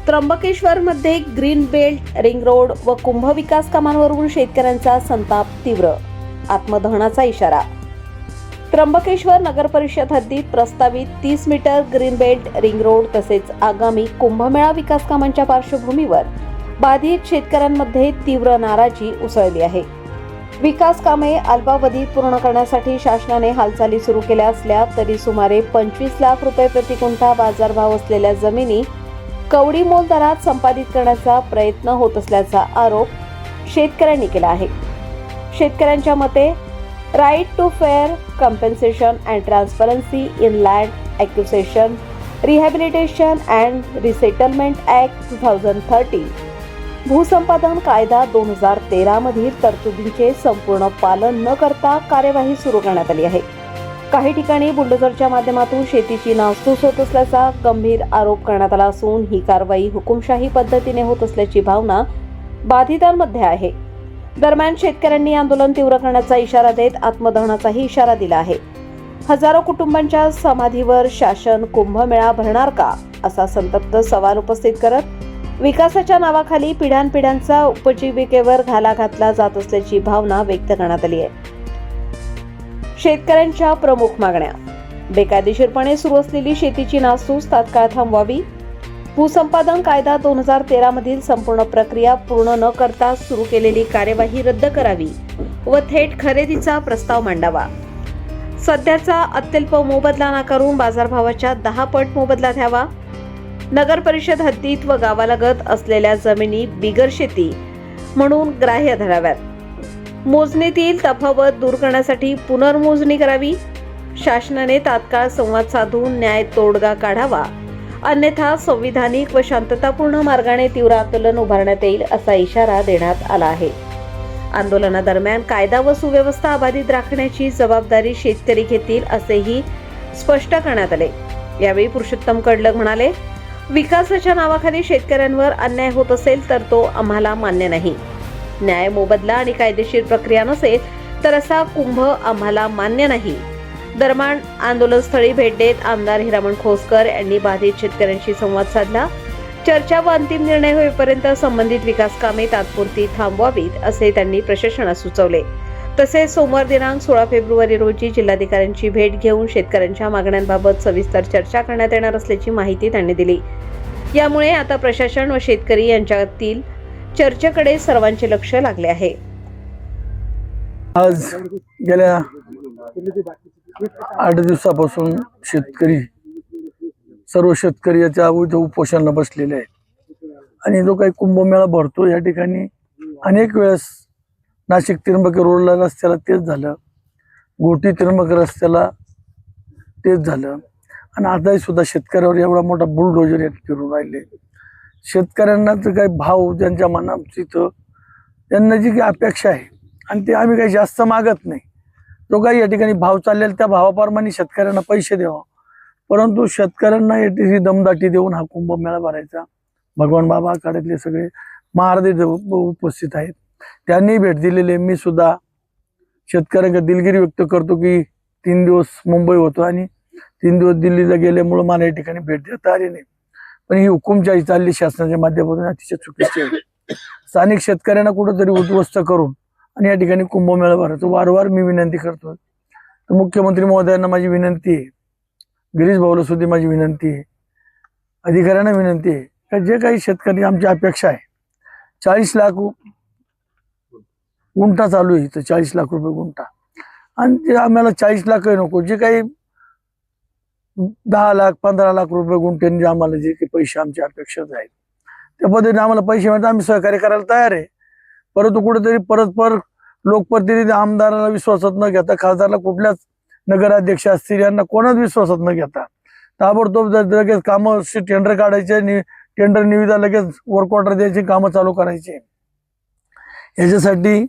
त्र्यंबकेश्वरमध्ये green belt ring road व कुंभ विकास कामांवरून शेतकऱ्यांचा संताप तीव्र, आत्मदहनाचा इशारा। त्र्यंबकेश्वर नगर परिषद हद्दीत प्रस्तावित 30 meter green belt ring road तसेच आगामी कुंभमेळा विकास कामांच्या पार्श्वभूमीवर बाधित शेतकऱ्यांमध्ये तीव्र नाराजी उसळली आहे। विकास कामे अल्पावधीत पूर्ण करण्यासाठी शासनाने हालचाली सुरू केल्या असल्या तरी सुमारे 25 लाख रुपये प्रति गुंठा बाजारभाव असलेल्या जमिनी कवडीमोल दरात संपादित करण्याचा प्रयत्न होत असल्याचा आरोप शेतकऱ्यांनी केला आहे। शेतकऱ्यांच्या मते right to fair compensation and transparency in land acquisition rehabilitation and resettlement act 2013 भूसंपादन कायदा 2013 मधील तरतुदींचे संपूर्ण पालन न करता कार्यवाही सुरू करण्यात आली आहे। काही ठिकाणी बुलडोझरच्या माध्यमातून शेतीची नासधूस होत असल्याचा गंभीर आरोप करण्यात आला असून ही कारवाई हुकुमशाही पद्धतीने होत असल्याची भावना बाधितांमध्ये आहे। दरम्यान शेतकऱ्यांनी आंदोलन तीव्र करण्याचा इशारा देत आत्मदहनाचाही इशारा दिला आहे। हजारो कुटुंबांच्या समाधीवर शासन कुंभमेळा भरणार का असा संतप्त सवाल उपस्थित करत विकासाच्या नावाखाली पिढ्यानपिढ्यांचा उपजीविकेवर घाला घातला जात असल्याची भावना व्यक्त करण्यात आली आहे। शेतकऱ्यांच्या प्रमुख मागण्या: बेकायदेशीरपणे सुरू असलेली शेतीची नासधूस तात्काळ थांबवावी, भूसंपादन कायदा 2013 मधील संपूर्ण प्रक्रिया पूर्ण न करता सुरू केलेली कार्यवाही रद्द करावी व थेट खरेदीचा प्रस्ताव मांडावा, सध्याचा अत्यल्प मोबदला नाकारून बाजारभावाच्या 10 पट मोबदला द्यावा, नगर परिषद हद्दीत व गावालगत असलेल्या जमिनी बिगर शेती म्हणून ग्राह्य धराव्यात, मोजणीतील तफावत दूर करण्यासाठी पुनर्मोजणी करावी, शासनाने तात्काळ संवाद साधून न्याय तोडगा काढावा, अन्यथा संविधानिक व शांततापूर्ण मार्गाने तीव्र आंदोलन उभारण्यात येईल असा इशारा देण्यात आला आहे। आंदोलनादरम्यान कायदा व सुव्यवस्था अबाधित राखण्याची जबाबदारी शेतकरी घेतील असेही स्पष्ट करण्यात आले। यावेळी पुरुषोत्तम कडलग म्हणाले, विकासाच्या नावाखाली शेतकऱ्यांवर अन्याय होत असेल तर तो आम्हाला मान्य नाही। न्याय मोबदला आणि कायदेशीर प्रक्रिया नसेल तर असा कुंभ आम्हाला मान्य नाही। दरम्यान आंदोलनस्थळी भेट देत आमदार हिरामण खोसकर यांनी बाधित शेतकऱ्यांशी संवाद साधला। चर्चा व अंतिम निर्णय होईपर्यंत संबंधित विकास कामे तात्पुरती थांबवावीत असे त्यांनी प्रशासनास सुचवले। तसेच सोमवार दिनांक 16 फेब्रुवारी रोजी जिल्हाधिकाऱ्यांची भेट घेऊन शेतकऱ्यांच्या मागण्यांबाबत सविस्तर चर्चा करण्यात येणार असल्याची माहिती त्यांनी दिली। यामुळे आता प्रशासन व शेतकरी यांच्यातील चर्चेकडे सर्वांचे लक्ष लागले आहे। आज गेल्या 8 दिवसापासून सर्व शेतकरी याच्या उपोषणाला बसलेले आहेत आणि जो काही कुंभमेळा भरतो या ठिकाणी अनेक वेळेस नाशिक त्र्यंबके रोडला रस्त्याला तेच झालं, गोटी त्र्यंबके रस्त्याला तेच झालं आणि आताही सुद्धा शेतकऱ्यावर एवढा मोठा बुलडोजर फिरून राहिले। शेतकऱ्यांना तर काही भाव ज्यांच्या मनात त्यांना जी काही अपेक्षा आहे आणि ते आम्ही काही जास्त मागत नाही, जो काही या ठिकाणी भाव चाललेला त्या भावाप्रमाणे शेतकऱ्यांना पैसे द्यावा, परंतु शेतकऱ्यांना याची दमदाटी देऊन हा कुंभमेळा भरायचा। भगवान बाबा आखाड्यातले सगळे महाराज उपस्थित आहेत, त्यांनी भेट दिलेले। मी सुद्धा शेतकऱ्यांना दिलगिरी व्यक्त करतो की 3 दिवस मुंबई होतो आणि 3 दिवस दिल्लीला गेल्यामुळे मला या ठिकाणी भेट देता आली नाही, पण ही हुकुमशाही चालली शासनाच्या माध्यमातून अतिशय चुकीची आहे। स्थानिक शेतकऱ्यांना कुठेतरी उद्ध्वस्त करून आणि या ठिकाणी कुंभमेळा भरायचं वारंवार मी विनंती करतो। तर मुख्यमंत्री महोदयांना माझी विनंती आहे, गिरीश भाऊला सुद्धा माझी विनंती आहे, अधिकाऱ्यांना विनंती आहे की जे काही शेतकरी आमची अपेक्षा आहे 40 लाख गुंठा चालू आहे, तर 40 लाख रुपये गुंठा आणि ते आम्हाला 40 लाख नको, जे काही 10 लाख 15 लाख रुपये गुंठ्यांनी आम्हाला जे काही पैसे आमच्या अपेक्षा आहेत त्या पद्धतीने आम्हाला पैसे मिळतात, आम्ही सहकार्य करायला तयार आहे। परंतु कुठेतरी परस्पर लोकप्रतिनिधी आमदाराला विश्वासात न घेता, खासदारला कुठल्याच नगराध्यक्ष असतील यांना कोणाच विश्वासात न घेता ताबडतोब लगेच कामं टेंडर काढायचे आणि टेंडर निविदा लगेच वर्क ऑर्डर द्यायची, कामं चालू करायचे। याच्यासाठी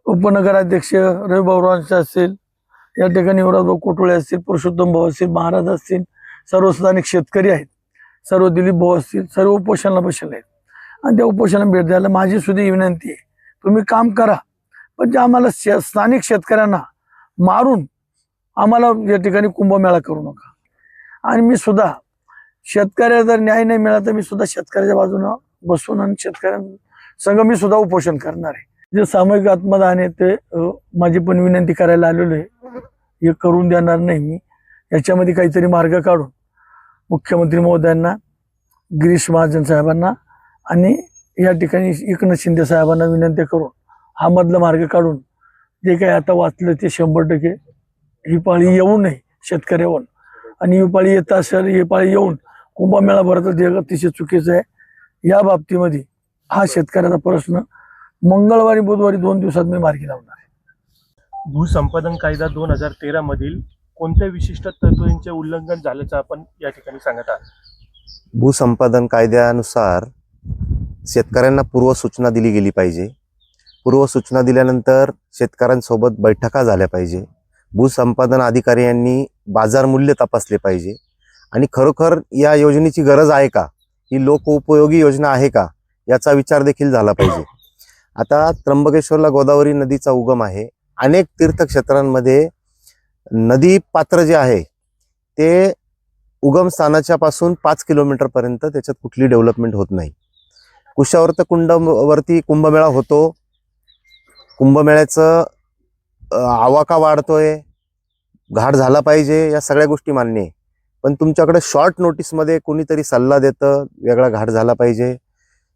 उपनगराध्यक्ष रविभाऊ असतील, या ठिकाणी युवराजभाऊ कोटुळे असतील, पुरुषोत्तम भाऊ असतील, महाराज असतील, सर्व स्थानिक शेतकरी आहेत, सर्व दिलीप भाऊ असतील, सर्व उपोषणाला बसले आहेत आणि त्या उपोषणाला भेट द्यायला माझी सुद्धा विनंती आहे, तुम्ही काम करा, पण जे आम्हाला स्थानिक शेतकऱ्यांना मारून आम्हाला या ठिकाणी कुंभमेळा करू नका। आणि मी सुद्धा शेतकऱ्याला जर न्याय नाही मिळाला तर मी सुद्धा शेतकऱ्याच्या बाजूनं बसून आणि शेतकऱ्यांसंग मी सुद्धा उपोषण करणार आहे. जे सामूहिक आत्मदान आहे ते माझी पण विनंती करायला आलेलो आहे. हे करून देणार नाही मी. याच्यामध्ये काहीतरी मार्ग काढून मुख्यमंत्री महोदयांना, गिरीश महाजन साहेबांना आणि या ठिकाणी एकनाथ शिंदे साहेबांना विनंती करून हा मधला मार्ग काढून जे काही आता वाचलं ते 100% ही पाळी येऊ नये शेतकऱ्यावर. आणि ही पाळी येत असेल, ही पाळी येऊन कुंभमेळा भरत जे अतिशय चुकीचं आहे. या बाबतीमध्ये हा शेतकऱ्याचा प्रश्न मंगळवारी बुधवारी 2 दिवसात मी मार्गी लावणार आहे. भूसंपादन कायदा 2013 मधील कोणत्या विशिष्ट तरतुदींचे उल्लंघन झाल्याचं आपण या ठिकाणी सांगत आहात? भूसंपादन कायद्यानुसार शेतकऱ्यांना पूर्वसूचना दिली गेली पाहिजे. पूर्वसूचना दिल्यानंतर शेतकऱ्यांसोबत बैठका झाल्या पाहिजे. भूसंपादन अधिकारी यांनी बाजार मूल्य तपासले पाहिजे आणि खरोखर या योजनेची गरज आहे का, ही लोकोपयोगी योजना आहे का, याचा विचार देखील झाला पाहिजे. आता त्र्यंबकेश्वरला गोदावरी नदीचा उगम आहे. अनेक तीर्थक्षेत्रांमध्ये नदी पात्र जे आहे ते उगमस्थानाच्या पासून 5 किलोमीटर पर्यंत त्याच्यात कुठली डेव्हलपमेंट होत नाही. कुशावर्त कुंडवरती कुंभमेळा होतो. कुंभमेळ्याचं आवाका वाढतोय, घाट झाला पाहिजे, या सगळ्या गोष्टी मान्य आहे. पण तुमच्याकडे शॉर्ट नोटीसमध्ये कोणीतरी सल्ला देतं वेगळा घाट झाला पाहिजे.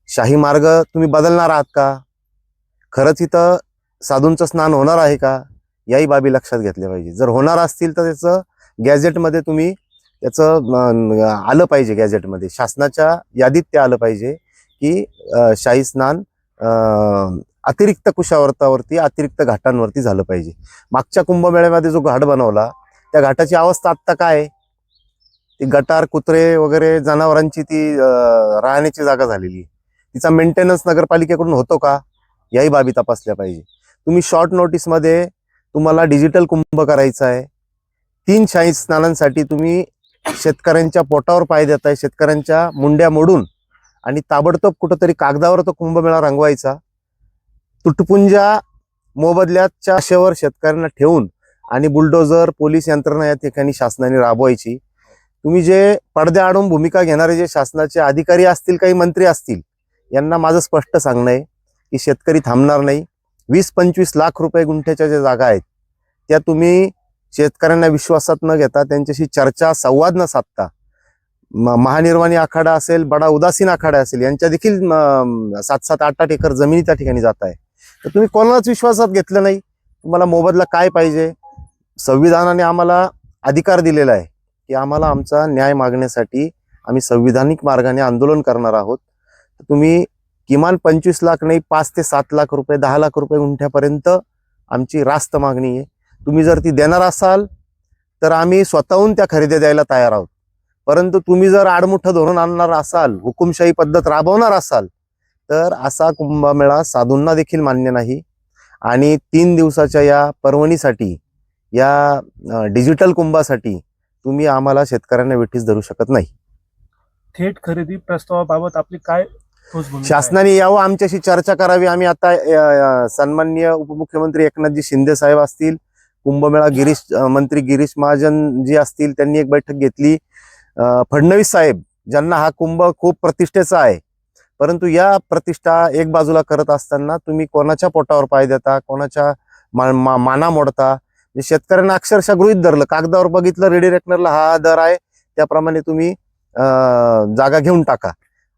शाही मार्ग तुम्ही बदलणार आहात का? खरंच इथं साधूंचं स्नान होणार आहे का? याही बाबी लक्षात घेतल्या पाहिजे. जर होणार असतील तर त्याचं गॅझेटमध्ये तुम्ही त्याचं आलं पाहिजे. गॅझेटमध्ये शासनाच्या यादीत ते आलं पाहिजे की शाही स्नान अतिरिक्त कुशावर्तावरती, अतिरिक्त घाटांवरती झालं पाहिजे. मागच्या कुंभमेळ्यामध्ये जो घाट बनवला त्या घाटाची अवस्था आत्ता काय आहे? ती गटार, कुत्रे वगैरे जनावरांची ती राहण्याची जागा झालेली. तिचा मेंटेनन्स नगरपालिकेकडून होतो का? याही बाबी तपासल्या पाहिजे. तुम्ही शॉर्ट नोटीसमध्ये तुम्हाला डिजिटल कुंभ करायचा आहे. 3 शाही स्नानांसाठी तुम्ही शेतकऱ्यांच्या पोटावर पाय देताय, शेतकऱ्यांच्या मुंड्या मोडून, आणि ताबडतोब कुठंतरी कागदावर तो कुंभमेळा रंगवायचा. तुटपुंजा मोबदल्याच्या आशेवर शेतकऱ्यांना ठेवून आणि बुलडोजर, पोलीस यंत्रणा या ठिकाणी शासनाने राबवायची. तुम्ही जे पडद्याआडून भूमिका घेणारे जे शासनाचे अधिकारी असतील, काही मंत्री असतील, यांना माझं स्पष्ट सांगणं आहे की शेतकरी थांबणार नाही. 20-25 लाख रुपये गुंठ्याच्या ज्या जागा आहेत त्या तुम्ही शेतकऱ्यांना विश्वासात न घेता, त्यांच्याशी चर्चा संवाद न साधता, महानिर्वाणी आखाडा असेल, बडा उदासीन आखाडा असेल, यांच्या देखील 7-7, 8-8 एकर जमिनी त्या ठिकाणी जात आहे. तर तुम्ही कोणालाच विश्वासात घेतलं नाही. तुम्हाला मोबदला काय पाहिजे? संविधानाने आम्हाला अधिकार दिलेला आहे की आम्हाला आमचा न्याय मागण्यासाठी आम्ही संविधानिक मार्गाने आंदोलन करणार आहोत. तुम्ही किमान 25 लाख नाही, 5 ते 7 लाख रुपये, 10 लाख रुपये गुंठ्यापर्यंत आमची रास्त मागणी आहे. तुम्ही जर ती देणार असाल तर आम्ही स्वतःहून त्या खरेदी द्यायला तयार आहोत. परंतु तुम्ही जर आडमुठं धोरण आणणार असाल, हुकुमशाही पद्धत राबवणार असाल, तर असा कुंभमेळा साधूंना देखील मान्य नाही. आणि 3 दिवसाच्या या पर्वणीसाठी, या डिजिटल कुंभासाठी तुम्ही आम्हाला शेतकऱ्यांना वेठीस धरू शकत नाही. थेट खरेदी प्रस्तावाबाबत आपली काय ठोस भूमिका आहे? शासनाने यावं, आमच्याशी चर्चा करावी. आम्ही आता सन्माननीय उपमुख्यमंत्री एकनाथजी शिंदे साहेब असतील, कुंभमेळा मंत्री गिरीश महाजन जी असतील, त्यांनी एक बैठक घेतली. फडणवीस साहेब, ज्यांना हा कुंभ खूप प्रतिष्ठेचा आहे, परंतु या प्रतिष्ठा एक बाजूला करत असताना तुम्ही कोणाच्या पोटावर पाय देता, कोणाच्या माना मोडता. शेतकऱ्यांना अक्षरशः गृहीत धरलं, कागदावर बघितलं, रेडी रेकनरला हा दर आहे, त्याप्रमाणे तुम्ही जागा घेऊन टाका.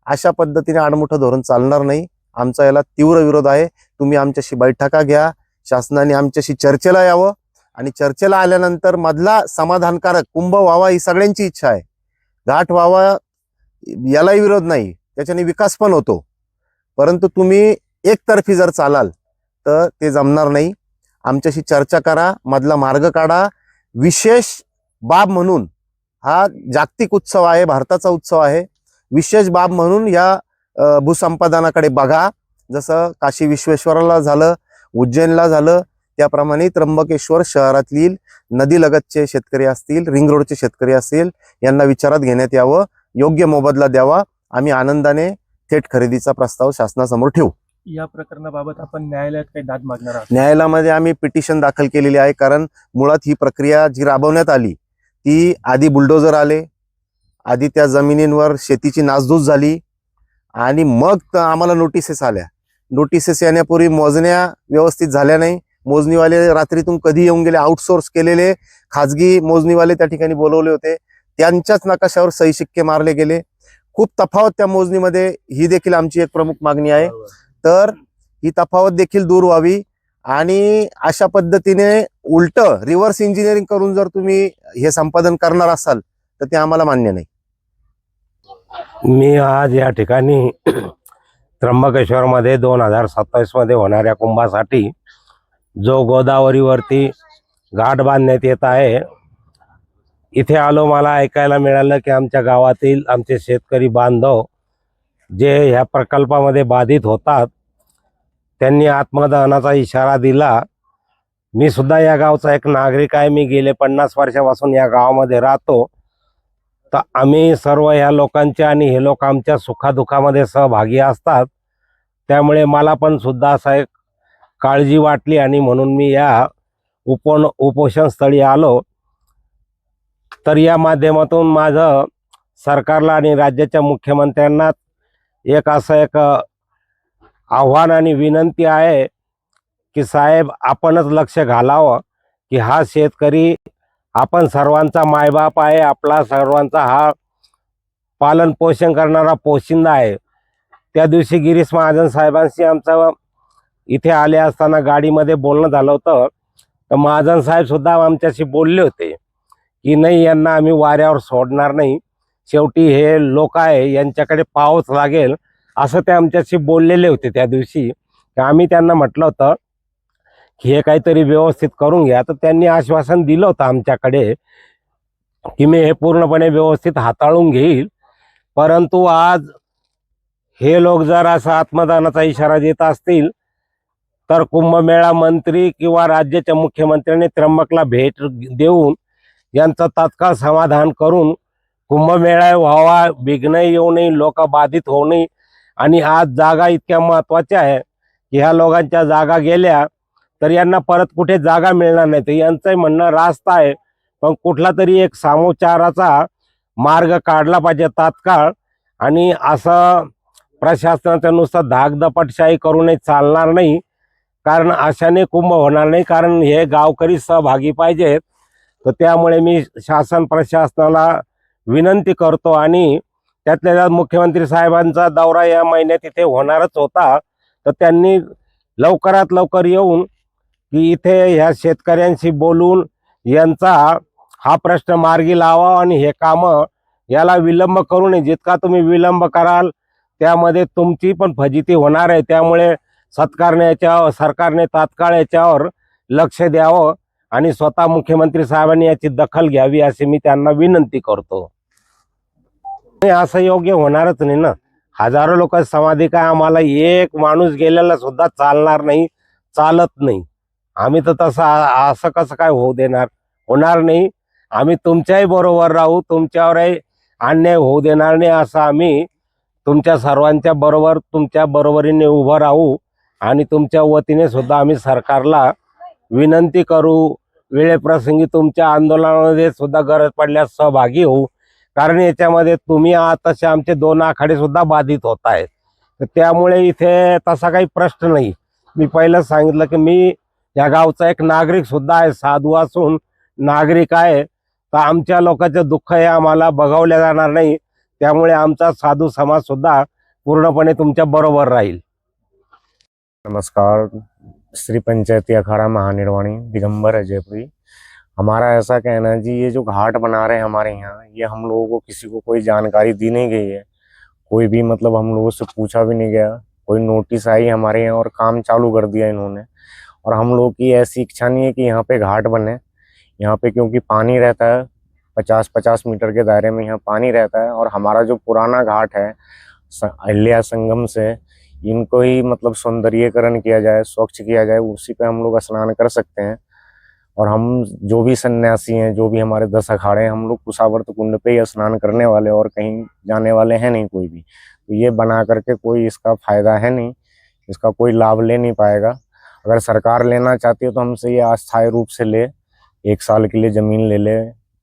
अशा पद्धतीने आडमुठं धोरण चालणार नाही. आमचा याला तीव्र विरोध आहे. तुम्ही आमच्याशी बैठका घ्या, शासनाने आमच्याशी चर्चेला यावं, आणि चर्चेला आल्यानंतर मधला समाधानकारक कुंभ व्हावा ही सगळ्यांची इच्छा आहे. घाट व्हावा यालाही विरोध नाही, त्याच्याने विकास पण होतो. परंतु तुम्ही एकतर्फी जर चालाल तर ते जमणार नाही. आमच्याशी चर्चा करा, मधला मार्ग काढा. विशेष बाब म्हणून हा जागतिक उत्सव आहे, भारताचा उत्सव आहे. विशेष बाब म्हणून या भूसंपादनाकडे बघा. जसं काशी विश्वेश्वराला झालं, उज्जैनला झालं, त्याप्रमाणे त्र्यंबकेश्वर शहरातील नदीलगतचे शेतकरी असतील, रिंग रोडचे शेतकरी असतील, यांना विचारात घेण्यात यावं, योग्य मोबदला द्यावा. आम्ही आनंदाने थेट खरेदीचा प्रस्ताव शासनासमोर ठेवू. या प्रकरणाबाबत आपण न्यायालयात काही दाद मागणार आहात? न्यायालयामध्ये आम्ही पिटिशन दाखल केलेली आहे. कारण मुळात ही प्रक्रिया जी राबवण्यात आली ती आधी बुलडोजर आले, आधी त्या जमिनींवर शेतीची नासधूस झाली आणि मग आम्हाला नोटिसेस आल्या. नोटिसेस येण्यापूर्वी मोजण्या व्यवस्थित झाल्या नाही. मोजणीवाले रात्रीतून कधी येऊन गेले, आउटसोर्स केलेले खाजगी मोजणीवाले त्या ठिकाणी बोलवले होते, त्यांच्याच नकाशावर सही शिक्के मारले गेले. खूप तफावत त्या मोजणीमध्ये, ही देखील आमची एक प्रमुख मागणी आहे. तर ही तफावत देखील दूर व्हावी आणि अशा पद्धतीने उलट रिव्हर्स इंजिनिअरिंग करून जर तुम्ही हे संपादन करणार असाल तर ते आम्हाला मान्य नाही. मी आज या ठिकाणी त्र्यंबकेश्वरमध्ये 2027 मध्ये होणाऱ्या कुंभासाठी जो गोदावरीवरती घाट बांधण्यात येत आहे, इथे आलो. मला ऐकायला मिळालं की आमच्या गावातील आमचे शेतकरी बांधव जे ह्या प्रकल्पामध्ये बाधित होतात त्यांनी आत्मदहनाचा इशारा दिला. मी सुद्धा या गावचा एक नागरिक आहे. मी गेले 50 वर्षापासून या गावामध्ये राहतो. तर आम्ही सर्व ह्या लोकांचे आणि हे लोक आमच्या सुखादुखामध्ये सहभागी असतात. त्यामुळे मला पण सुद्धा असा एक काळजी वाटली आणि म्हणून मी या उपोषण स्थळी आलो. तर या माध्यमातून माझं सरकारला आणि राज्याच्या मुख्यमंत्र्यांना एक आव्हान आणि विनंती आहे की साहेब, आपणच लक्ष घालावं की हा शेतकरी आपण सर्वांचा मायबाप आहे, आपला सर्वांचा हा पालन पोषण करणारा पोशिंदा आहे. त्या दिवशी गिरीश महाजन साहेबांशी आमचं इथे आले असताना गाडीमध्ये बोलणं झालं होतं. तर महाजन साहेब सुद्धा आमच्याशी बोलले होते की नाही, यांना आम्ही वाऱ्यावर सोडणार नाही, शेवटी हे लोक आहे, यांच्याकडे पाहावंच लागेल, असं ते आमच्याशी बोललेले होते त्या दिवशी. आम्ही त्यांना म्हटलं होतं की हे काहीतरी व्यवस्थित करून घ्या. तर त्यांनी आश्वासन दिलं होतं आमच्याकडे की मी हे पूर्णपणे व्यवस्थित हाताळून घेईल. परंतु आज हे लोक जर असा आत्मदानाचा इशारा देत असतील तर कुंभमेळा मंत्री किंवा राज्याच्या मुख्यमंत्र्यांनी त्र्यंबकला भेट देऊन यांचं तात्काळ समाधान करून कुंभमेळा व्हावा, विघ्न येऊ नये, लोक बाधित होऊ नये. आणि आज जागा इतक्या महत्त्वाच्या आहे की ह्या लोकांच्या जागा गेल्या तर यांना परत कुठे जागा मिळणार नाही. तर यांचं म्हणणं रास्त आहे, पण कुठला तरी एक सामोपचाराचा मार्ग काढला पाहिजे तात्काळ. आणि असं प्रशासनाचं नुसतं धाकदपटशाही करूनही चालणार नाही, कारण अशाने कुंभ होणार नाही, कारण हे गावकरी सहभागी पाहिजेत. तर त्यामुळे मी शासन प्रशासनाला विनंती करतो. आणि त्यातल्या त्यात मुख्यमंत्री साहेबांचा दौरा या महिन्यात इथे होणारच होता, तर त्यांनी लवकरात लवकर येऊन की इथे ह्या शेतकऱ्यांशी बोलून यांचा हा प्रश्न मार्गी लावा आणि हे कामं याला विलंब करू नये. जितका तुम्ही विलंब कराल त्यामध्ये तुमची पण फजिती होणार आहे. त्यामुळे सरकारने तात्काळ याच्यावर लक्ष द्यावं आणि स्वतः मुख्यमंत्री साहेबांनी याची दखल घ्यावी अशी मी त्यांना विनंती करतो. असं योग्य होणारच नाही ना. हजारो लोक समाधी काय, आम्हाला एक माणूस गेलेला सुद्धा चालणार नाही, चालत नाही. आम्ही तर तसं असं कसं काय होऊ देणार, होणार नाही. आम्ही तुमच्याही बरोबर राहू, तुमच्यावरही अन्याय होऊ देणार नाही. असं आम्ही तुमच्या सर्वांच्या बरोबर, तुमच्या बरोबरीने उभं राहू आणि तुमच्या वतीने सुद्धा आम्ही सरकारला विनंती करू. वेळेप्रसंगी तुमच्या आंदोलनामध्ये सुद्धा गरज पडल्यास सहभागी होऊ, कारण याच्यामध्ये तुम्ही आहात तसे आमचे 2 आखाडे सुद्धा बाधित होत आहेत. तर त्यामुळे इथे तसा काही प्रश्न नाही. मी पहिलं सांगितलं की मी या गावचा एक नागरिक सुद्धा आहे, साधू असून नागरिक आहे. तर आमच्या लोकांचं दुःख हे आम्हाला बघवलं जाणार नाही. त्यामुळे आमचा साधू समाज सुद्धा पूर्णपणे तुमच्या बरोबर राहील. नमस्कार, श्री पंचायती अखाड़ा महानिर्वाणी दिगंबर अजयपुरी। हमारा ऐसा कहना है जी, ये जो घाट बना रहे हैं हमारे यहाँ, ये हम लोगों को किसी को कोई जानकारी दी नहीं गई है। कोई भी मतलब हम लोगों से पूछा भी नहीं गया। कोई नोटिस आई हमारे यहाँ और काम चालू कर दिया इन्होंने। और हम लोग की ऐसी इच्छा नहीं है कि यहाँ पे घाट बने। यहाँ पे क्योंकि पानी रहता है, 50-50 मीटर के दायरे में यहाँ पानी रहता है। और हमारा जो पुराना घाट है अहिल्या संगम से, इनको ही मतलब सौंदर्यीकरण किया जाए, स्वच्छ किया जाए, उसी पे हम लोग स्नान कर सकते हैं। और हम जो भी सन्यासी हैं, जो भी हमारे 10 अखाड़े हैं, हम लोग कुशावर्त कुंड पे ही स्नान करने वाले और कहीं जाने वाले हैं नहीं कोई भी। तो ये बना करके कोई इसका फायदा है नहीं, इसका कोई लाभ ले नहीं पाएगा। अगर सरकार लेना चाहती है तो हमसे ये अस्थायी रूप से ले, 1 साल के लिए जमीन ले ले,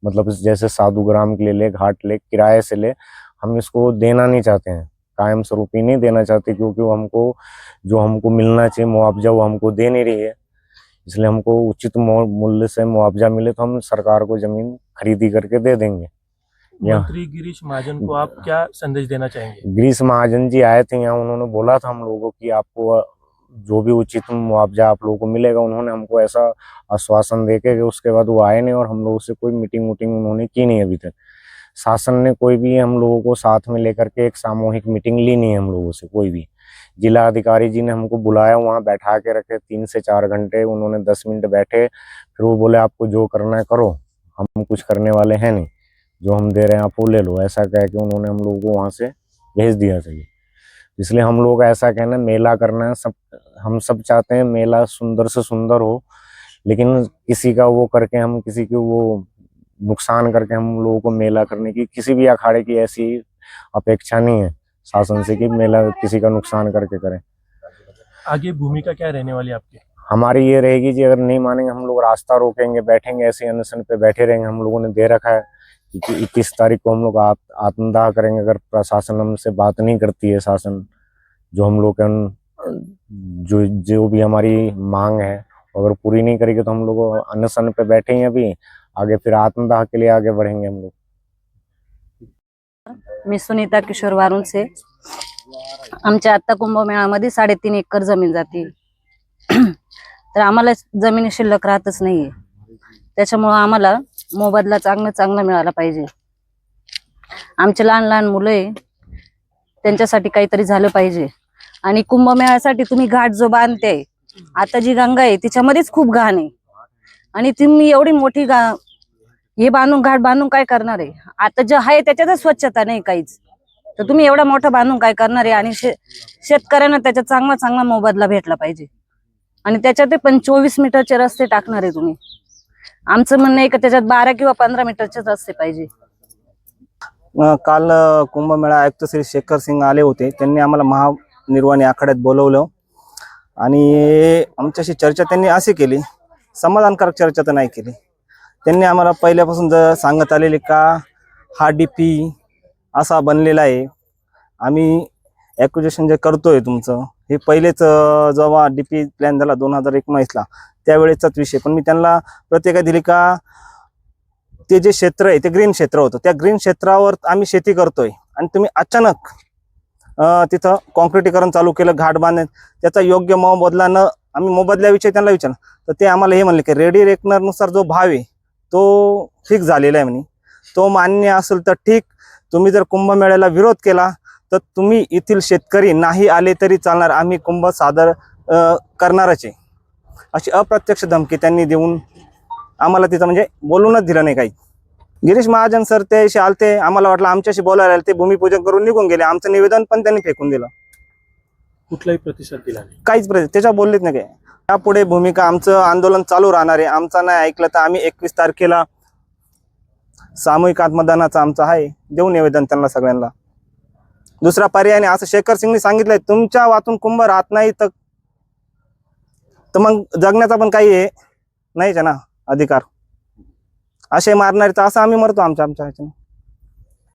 मतलब जैसे साधु ग्राम के ले घाट ले किराए से ले, हम इसको देना नहीं चाहते हैं, कायम स्वरूपी नहीं देना चाहते, क्योंकि वो हमको जो हमको मिलना चाहिए मुआवजा वो हमको दे नहीं रही है। इसलिए हमको उचित मूल्य से मुआवजा मिले तो हम सरकार को जमीन खरीदी करके दे देंगे। मंत्री गिरीश महाजन को आप क्या संदेश देना चाहेंगे? गिरीश महाजन जी आए थे यहाँ, उन्होंने बोला था हम लोगों को कि आपको जो भी उचित मुआवजा आप लोगों को मिलेगा। उन्होंने हमको ऐसा आश्वासन देके कि उसके बाद वो आए नहीं और हम लोगों से कोई मीटिंग उन्होंने की नहीं अभी तक। शासन ने कोई भी हम लोगों को साथ में लेकर के एक सामूहिक मीटिंग ली नहीं है हम लोगों से कोई भी। जिला अधिकारी जी ने हमको बुलाया, वहाँ बैठा के रखे 3 से 4 घंटे, उन्होंने 10 मिनट बैठे, फिर वो बोले आपको जो करना है करो, हम कुछ करने वाले हैं नहीं, जो हम दे रहे हैं आप वो ले लो, ऐसा कह के उन्होंने हम लोगों को वहाँ से भेज दिया था। इसलिए हम लोग ऐसा कहना, मेला करना है, सब हम सब चाहते हैं मेला सुंदर से सुंदर हो, लेकिन किसी का वो करके हम किसी को वो नुकसान करके हम लोगों को मेला करने की किसी भी अखाड़े की ऐसी अपेक्षा नहीं है शासन से कि मेला किसी का नुकसान करके करें। आगे भूमिका क्या रहने वाली आपकी? हमारी ये रहेगी जी, अगर नहीं मानेंगे हम लोग रास्ता रोकेंगे, बैठेंगे, ऐसे अनशन पे बैठे रहेंगे। हम लोगों ने दे रखा है कि 21 तारीख को हम लोग आत्मदाह करेंगे अगर प्रशासन हमसे बात नहीं करती है। शासन जो हम लोग जो भी हमारी मांग है अगर पूरी नहीं करेगी तो हम लोग अनशन पे बैठे हैं अभी, आगे फिर आत्मदाह के लिए आगे बढ़ेंगे हम लोग। मी सुनीता किशोर वारुणसे। आमच्या आता कुंभमेळ्यामध्ये 3.5 एकर जमीन जाते, तर आम्हाला जमीन शिल्लक राहतच नाहीये। त्याच्यामुळे आम्हाला मोबदला चांगला मिळाला पाहिजे। आमचे लहान लहान मुलं आहे, त्यांच्यासाठी काहीतरी झालं पाहिजे। आणि कुंभमेळ्यासाठी तुम्ही घाट जो बांधते, आता जी गंगा आहे तिच्यामध्येच खूप घाण आहे, आणि तुम्ही एवढी मोठी हे घाट बांधून काय करणार आहे? आता जे आहे त्याच्यातच स्वच्छता नाही काहीच, तर तुम्ही एवढा मोठा बांधून काय करणार आहे? आणि शेतकऱ्यांना त्याचा चांगला मोबदला भेटला पाहिजे। आणि त्याच्यात पण 24 मीटरचे रस्ते टाकणार आहे तुम्ही। आमचं म्हणणं आहे की त्याच्यात 12 किंवा 15 मीटरचे रस्ते पाहिजे। काल कुंभमेळा आयुक्त श्री शेखर सिंग आले होते, त्यांनी आम्हाला महानिर्वाणी आखाड्यात बोलवलं आणि आमच्याशी चर्चा त्यांनी अशी केली, समाधानकारक चर्चा तर नाही केली। त्यांनी आम्हाला पहिल्यापासून सांगत आलेले का हा डीपी असा बनलेला आहे, आम्ही ॲक्विजिशन जे करतोय तुमचं हे पहिलेच जेव्हा डीपी प्लॅन झाला 2019ला त्यावेळेचाच विषय। पण मी त्यांना प्रतिक्रिया दिली का ते जे क्षेत्र आहे ते ग्रीन क्षेत्र होतं, त्या ग्रीन क्षेत्रावर आम्ही शेती करतोय आणि तुम्ही अचानक तिथं कॉन्क्रिटीकरण चालू केलं, घाट बांधण्यात त्याचा योग्य मोबदला न, आम्ही मोबदल्याविषयी त्यांना विचारलं तर ते आम्हाला हे म्हणले की रेडी रेकनरनुसार जो भाव आहे तो फिक्स झालेला आहे म्हणे, तो मान्य असेल तर ठीक, तुम्ही जर कुंभमेळ्याला विरोध केला तर तुम्ही येथील शेतकरी नाही आले तरी चालणार, आम्ही कुंभ सादर करणारच आहे, अशी अप्रत्यक्ष धमकी त्यांनी देऊन आम्हाला तिथं म्हणजे बोलूनच दिलं नाही काही। गिरीश महाजन सर त्याशी आलते, आम्हाला वाटलं आमच्याशी बोलायला आले, ते भूमिपूजन करून निघून गेले, आमचं निवेदन पण त्यांनी फेकून दिलं, कुठलाही प्रतिसाद दिला नाही, काहीच त्याच्या बोललेच नाही काय। यापुढे भूमिका आमचं आंदोलन चालू राहणार आहे, आमचा नाही ऐकलं तर आम्ही 21 तारखेला सामूहिक आत्मदानाचा आमचा आहे, देऊ निवेदन त्यांना सगळ्यांना। दुसरा पर्याय नाही असं शेखर सिंगनी सांगितलंय, तुमच्या वातून कुंभ राहत नाही तर मग जगण्याचा पण काही आहे नाहीच ना अधिकार, असे मारणारे तर असं आम्ही मरतो आमच्या ह्याच्याने।